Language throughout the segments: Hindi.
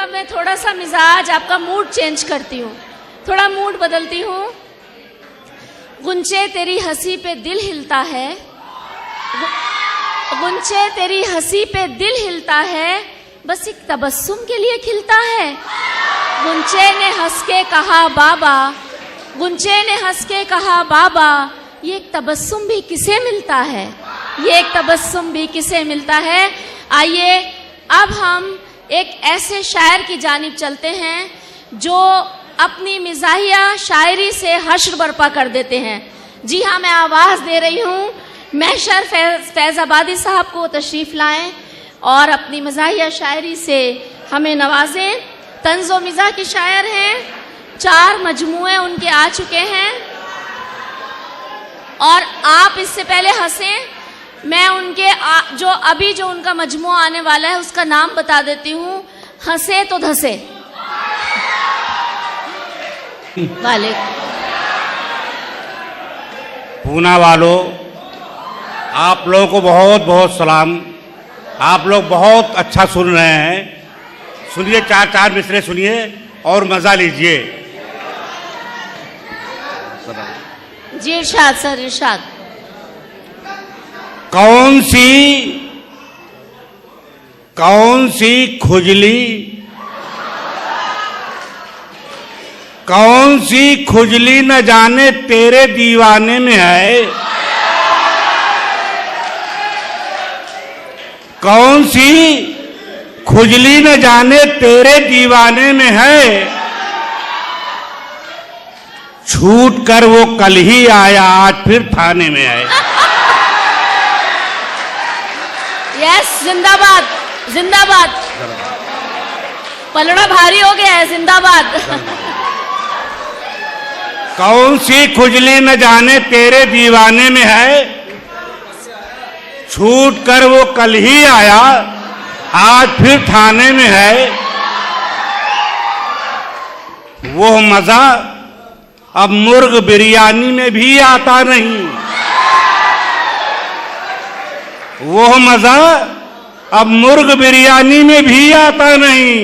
अब मैं थोड़ा सा मिजाज, आपका मूड चेंज करती हूँ, थोड़ा मूड बदलती हूँ। गुंचे तेरी हंसी पे दिल हिलता है, गुंचे तेरी हंसी पे दिल हिलता है, बस एक तबस्सुम के लिए खिलता है। गुंचे ने हंस के कहा बाबा, गुंचे ने हंस के कहा बाबा, ये एक तबस्सुम भी किसे मिलता है, ये एक तबस्सुम भी किसे मिलता है। आइए अब हम एक ऐसे शायर की जानिब चलते हैं जो अपनी मिजाहिया शायरी से हश्र बर्पा कर देते हैं। जी हाँ, मैं आवाज़ दे रही हूँ महशर फैज़ाबादी साहब को तशरीफ़ लाएं और अपनी मज़ाहिया शायरी से हमें नवाजें। तंज़ो मिज़ाह की शायर हैं, 4 मजमूए उनके आ चुके हैं और आप इससे पहले हंसें, मैं उनके जो उनका मजमुआ आने वाला है उसका नाम बता देती हूँ, हंसे तो धंसे वाले। पूना वालों, आप लोगों को बहुत बहुत सलाम। आप लोग बहुत अच्छा सुन रहे हैं, सुनिए, 4 मिसरे सुनिए और मजा लीजिए। जी इरशाद सर, इरशाद। कौन सी खुजली, कौन सी खुजली न जाने तेरे दीवाने में है, कौन सी खुजली न जाने तेरे दीवाने में है, छूट कर वो कल ही आया आज फिर थाने में है। यस, जिंदाबाद जिंदाबाद, पलड़ा भारी हो गया है, जिंदाबाद। कौन सी खुजली न जाने तेरे दीवाने में है, छूट कर वो कल ही आया आज फिर थाने में है, वो मजा अब मुर्ग बिरयानी में भी आता नहीं, वो मजा अब मुर्ग बिरयानी में भी आता नहीं,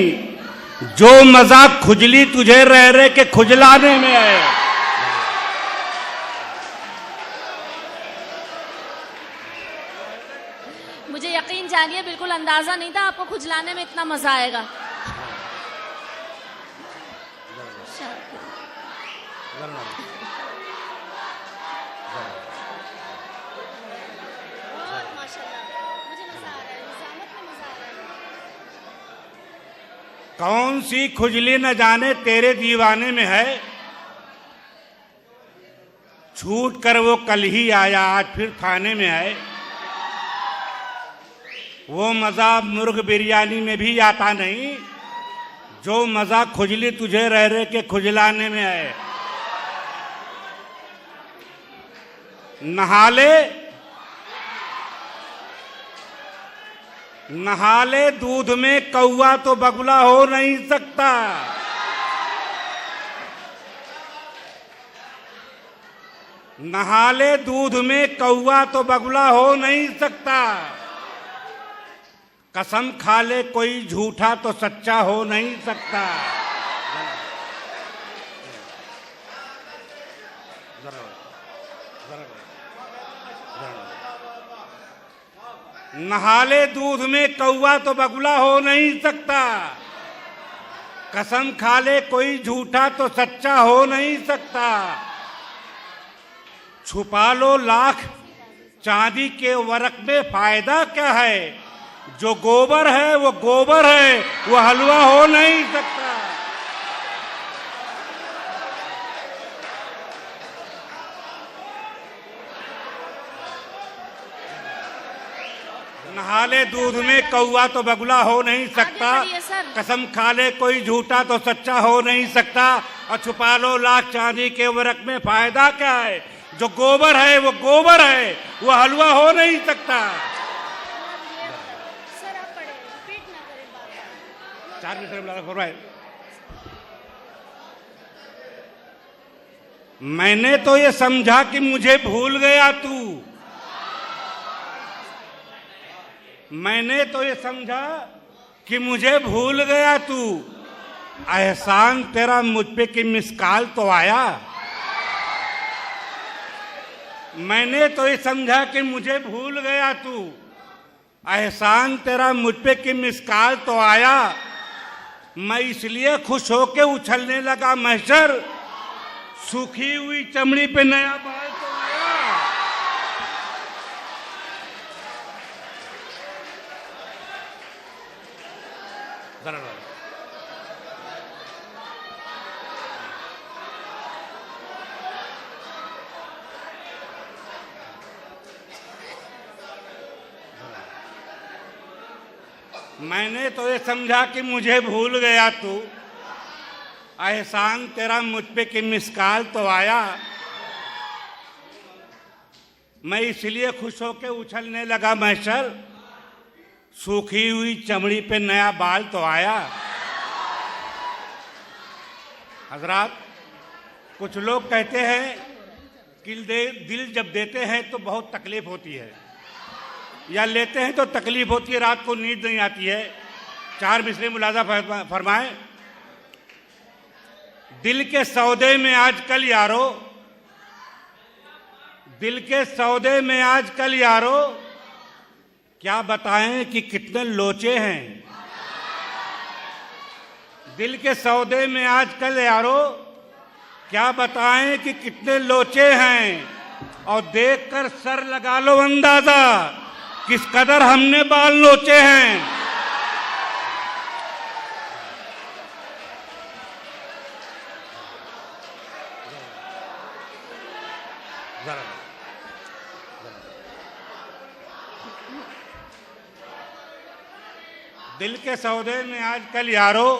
जो मजा खुजली तुझे रह रहे के खुजलाने में है। मुझे यकीन जानिए बिल्कुल अंदाजा नहीं था आपको खुजलाने में इतना मजा आएगा। कौन सी खुजली न जाने तेरे दीवाने में है, छूट कर वो कल ही आया आज फिर थाने में है, वो मजा मुर्ग बिरयानी में भी आता नहीं, जो मजा खुजली तुझे रह रहे के खुजलाने में है। नहाले दूध में कौवा तो बगुला हो नहीं सकता, नहाले दूध में कौवा तो बगुला हो नहीं सकता, कसम खा ले कोई झूठा तो सच्चा हो नहीं सकता। नहाले दूध में कौवा तो बगुला हो नहीं सकता, कसम खा ले कोई झूठा तो सच्चा हो नहीं सकता, छुपा लो लाख चांदी के वर्क में फायदा क्या है, जो गोबर है वो गोबर है, वो हलवा हो नहीं सकता। नहाले दूध में कौवा तो बगुला हो नहीं सकता, कसम खा ले कोई झूठा तो सच्चा हो नहीं सकता, और छुपा लो लाख चांदी के वर्क में फायदा क्या है, जो गोबर है वो गोबर है, वो हलवा हो नहीं सकता। 4 मिनट मैंने तो ये समझा कि मुझे भूल गया तू, मैंने तो ये समझा कि मुझे भूल गया तू, एहसान तेरा मुझ पे कि मिसकाल तो आया। मैंने तो ये समझा कि मुझे भूल गया तू। एहसान तेरा मुझ पे कि मिसकाल तो आया। मैं इसलिए खुश होके उछलने लगा महशर, सूखी हुई चमड़ी पे नया बाल तो आया। जरा मैंने तो ये समझा कि मुझे भूल गया तू। एहसान तेरा मुझ पे कि मिसकाल तो आया। मैं इसलिए खुश होके उछलने लगा महशर, सूखी हुई चमड़ी पे नया बाल तो आया। हजरात, कुछ लोग कहते हैं कि दिल जब देते हैं तो बहुत तकलीफ होती है, या लेते हैं तो तकलीफ होती है, रात को नींद नहीं आती है। 4 मिसरे मुलाजा फरमाए। दिल के सौदे में आजकल यारो, दिल के सौदे में आजकल यारो, क्या बताएं कि कितने लोचे हैं। दिल के सौदे में आजकल यारो, क्या बताएं कि कितने लोचे हैं। और देखकर सर लगा लो अंदाजा किस कदर हमने बाल नोचे हैं। दिल के सौदे में आजकल यारो,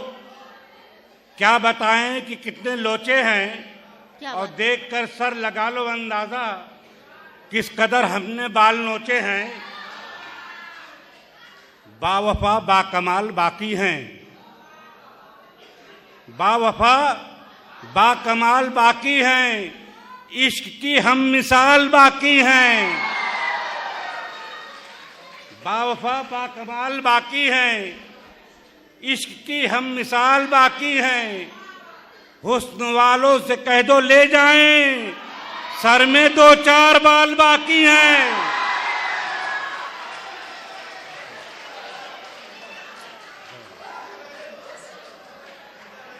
क्या बताएं कि कितने लोचे हैं। और देखकर सर लगा लो अंदाजा किस कदर हमने बाल नोचे हैं। बावफा बाकमाल बाकी हैं, बावफा बाकमाल बाकी हैं, इश्क की हम मिसाल बाकी हैं। बावफा बाकमाल बाकी हैं, इश्क की हम मिसाल बाकी हैं। हुस्न वालों से कह दो ले जाएं, सर में 2-4 बाल बाकी हैं।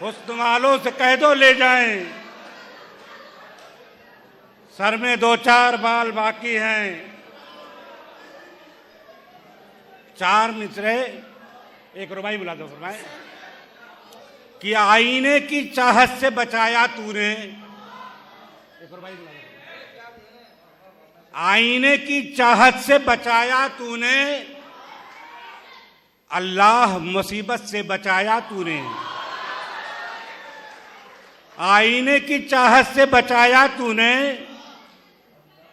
हुस्न वालों से कह दो ले जाएं, सर में 2-4 बाल बाकी हैं। 4 मिसरे एक रुबाई बुला दो फरमाए कि आईने की चाहत से बचाया तूने। एक रुबाई बुला दो। आईने की चाहत से बचाया तूने, अल्लाह मुसीबत से बचाया तूने। आईने की चाहत से बचाया तूने,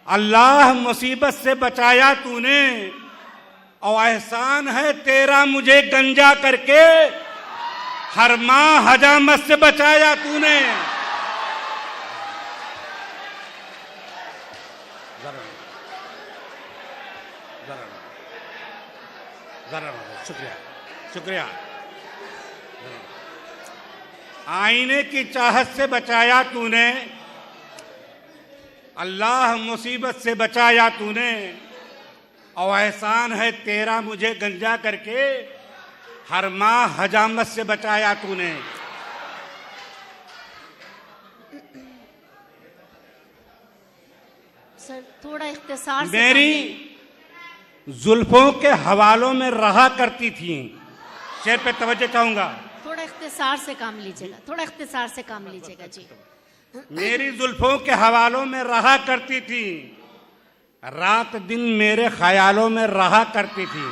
अल्लाह मुसीबत से बचाया तूने। और एहसान है तेरा मुझे गंजा करके, हर माह हजामत से बचाया तूने। शुक्रिया शुक्रिया। आईने की चाहत से बचाया तूने, अल्लाह मुसीबत से बचाया तूने। और एहसान है तेरा मुझे गंजा करके, हर माह हजामत से बचाया तूने। सर थोड़ा इख्तिसार से। मेरी जुल्फों के हवालों में रहा करती थी। शेर पे तवज्जो चाहूंगा। थोड़ा इख्तिसार से काम लीजिएगा, थोड़ा इख्तिसार से काम लीजिएगा जी। मेरी जुल्फों के हवालों में रहा करती थी, रात दिन मेरे ख्यालों में रहा करती थी।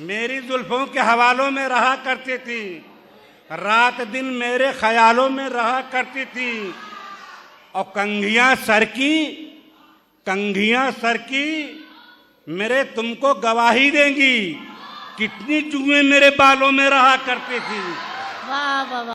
मेरी जुल्फों के हवालों में रहा करती थी, रात दिन मेरे ख्यालों में रहा करती थी। और कंघियां सर की मेरे तुमको गवाही देंगी, कितनी जुएं मेरे बालों में रहा करती थी। वाह वाह वाह।